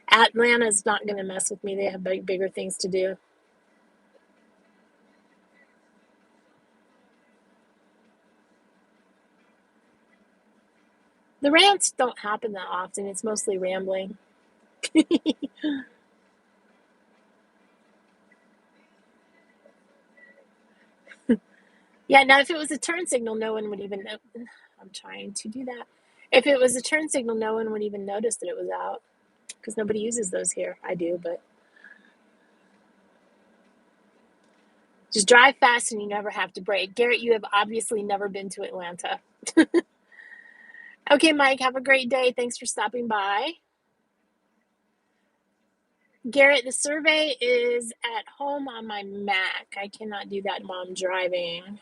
Atlanta's not going to mess with me. They have bigger things to do. The rants don't happen that often. It's mostly rambling. Yeah, now if it was a turn signal, no one would even know. I'm trying to do that. If it was a turn signal, no one would even notice that it was out because nobody uses those here. I do, but just drive fast and you never have to brake. Garrett, you have obviously never been to Atlanta. Okay, Mike, have a great day. Thanks for stopping by. Garrett, the survey is at home on my Mac. I cannot do that while I'm driving.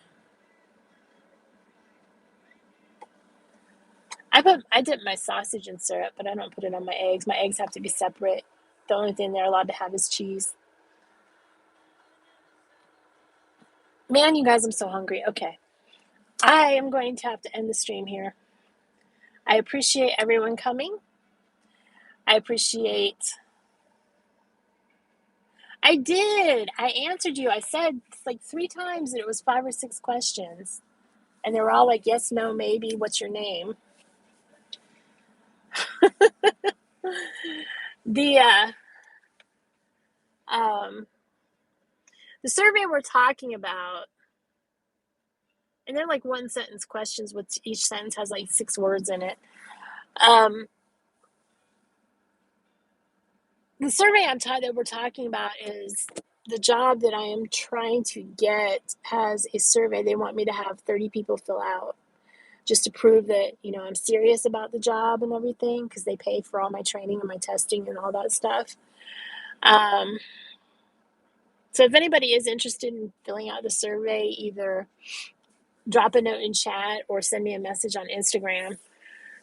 I dip my sausage in syrup, but I don't put it on my eggs. My eggs have to be separate. The only thing they're allowed to have is cheese. Man, you guys, I'm so hungry. Okay. I am going to have to end the stream here. I appreciate everyone coming. I did. I answered you. I said like 3 times that it was 5 or 6 questions. And they were all like, yes, no, maybe, what's your name? The survey we're talking about, and they're like 1-sentence questions, with each sentence has like 6 words in it. The survey that we're talking about is the job that I am trying to get has a survey. They want me to have 30 people fill out just to prove that, I'm serious about the job and everything, because they pay for all my training and my testing and all that stuff. So if anybody is interested in filling out the survey, either drop a note in chat or send me a message on Instagram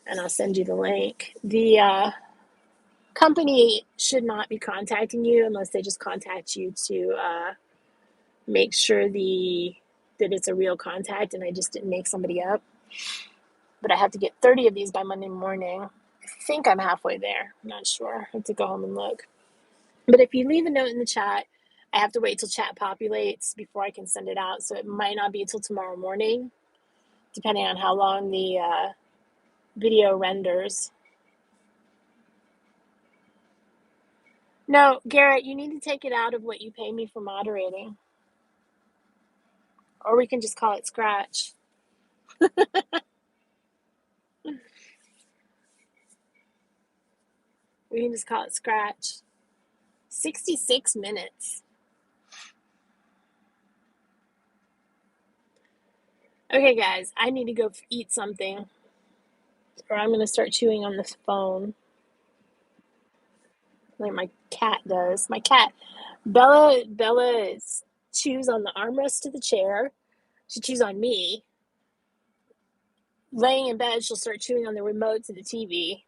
and I'll send you the link. company should not be contacting you unless they just contact you to make sure that it's a real contact and I just didn't make somebody up. But I have to get 30 of these by Monday morning. I think I'm halfway there. I'm not sure. I have to go home and look. But if you leave a note in the chat, I have to wait till chat populates before I can send it out. So it might not be until tomorrow morning, depending on how long the video renders. No, Garrett, you need to take it out of what you pay me for moderating. Or we can just call it scratch. We can just call it scratch. 66 minutes. Okay, guys, I need to go eat something, or I'm going to start chewing on this phone like my cat does. My cat, Bella chews on the armrest of the chair. She chews on me. Laying in bed, she'll start chewing on the remote to the TV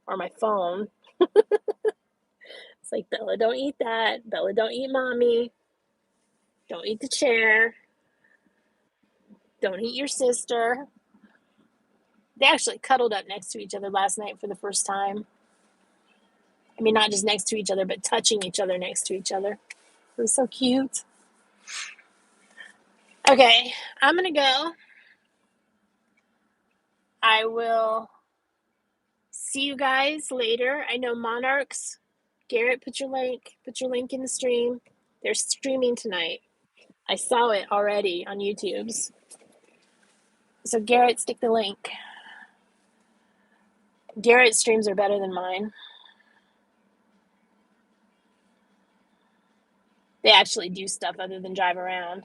or my phone. It's like, Bella, don't eat that. Bella, don't eat mommy. Don't eat the chair. Don't eat your sister. They actually cuddled up next to each other last night for the first time. I mean, not just next to each other, but touching each other next to each other. It was so cute. Okay, I'm going to go. I will see you guys later. I know Monarchs. Garrett, put your link in the stream. They're streaming tonight. I saw it already on YouTube's. So Garrett, stick the link. Garrett's streams are better than mine. They actually do stuff other than drive around.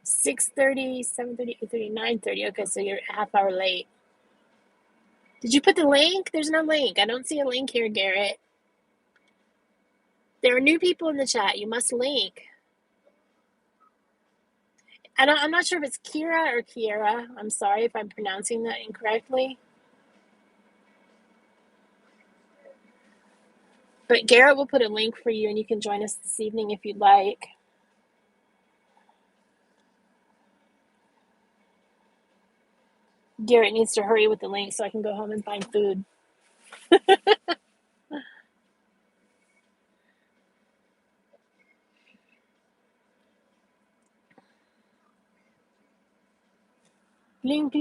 Six 30, 7:30, 8:30, 9:30. Okay, so you're a half hour late. Did you put the link? There's no link. I don't see a link here, Garrett. There are new people in the chat. You must link. I'm not sure if it's Kira or Kiera. I'm sorry if I'm pronouncing that incorrectly. But Garrett will put a link for you and you can join us this evening if you'd like. Garrett needs to hurry with the link so I can go home and find food. Link.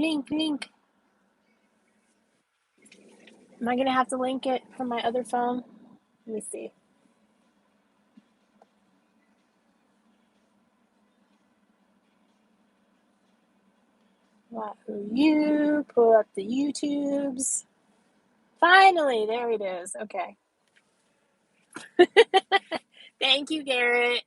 Am I going to have to link it from my other phone? Let me see. You pull up the YouTubes. Finally, there it is. Okay. Thank you, Garrett.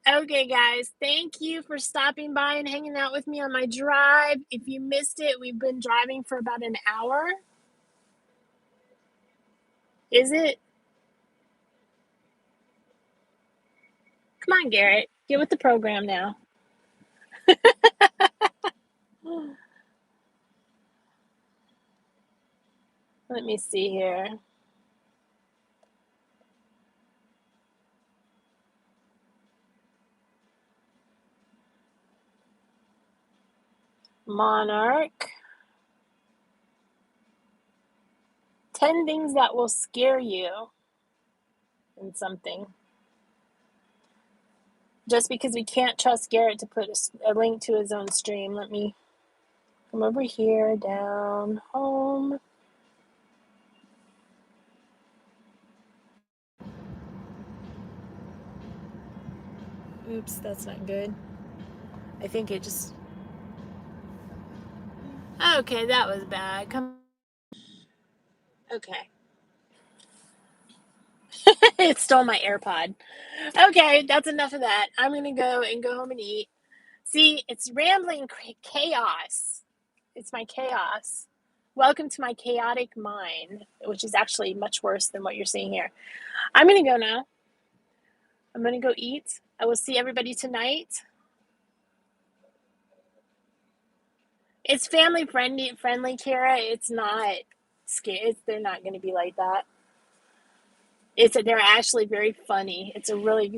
Okay, guys, thank you for stopping by and hanging out with me on my drive. If you missed it, we've been driving for about an hour. Is it? Come on, Garrett. Get with the program now. Let me see here. Monarch. 10 things that will scare you in something. Just because we can't trust Garrett to put a link to his own stream, let me come over here, down, home. Oops, that's not good. I think it just... Okay, that was bad. Okay. It stole my AirPod. Okay, that's enough of that. I'm going to go home and eat. See, it's rambling chaos. It's my chaos. Welcome to my chaotic mind, which is actually much worse than what you're seeing here. I'm going to go now. I'm going to go eat. I will see everybody tonight. It's family friendly, Kara. It's not scary. They're not going to be like that. They're actually very funny. They're really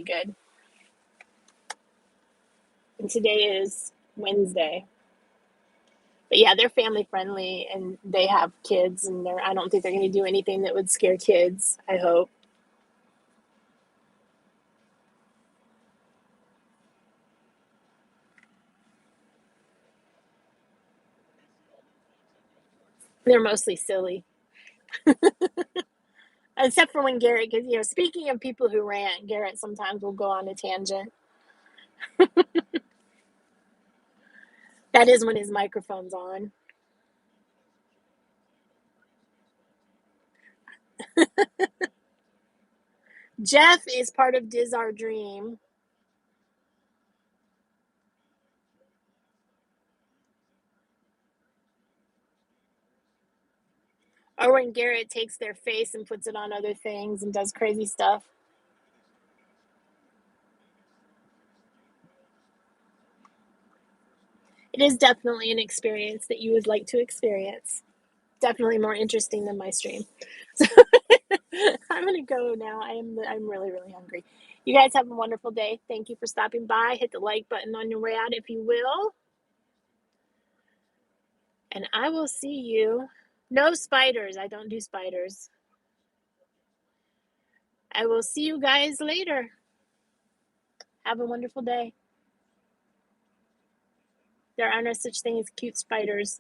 good. And today is Wednesday. But yeah, they're family friendly and they have kids, and I don't think they're going to do anything that would scare kids. I hope. They're mostly silly. Except for when Garrett gets, speaking of people who rant, Garrett sometimes will go on a tangent. That is when his microphone's on. Jeff is part of Diz Our Dream. Or when Garrett takes their face and puts it on other things and does crazy stuff. It is definitely an experience that you would like to experience. Definitely more interesting than my stream. So I'm gonna go now. I'm really, really hungry. You guys have a wonderful day. Thank you for stopping by. Hit the like button on your way out if you will. And I will see you. No spiders. I don't do spiders. I will see you guys later. Have a wonderful day. There are no such thing as cute spiders.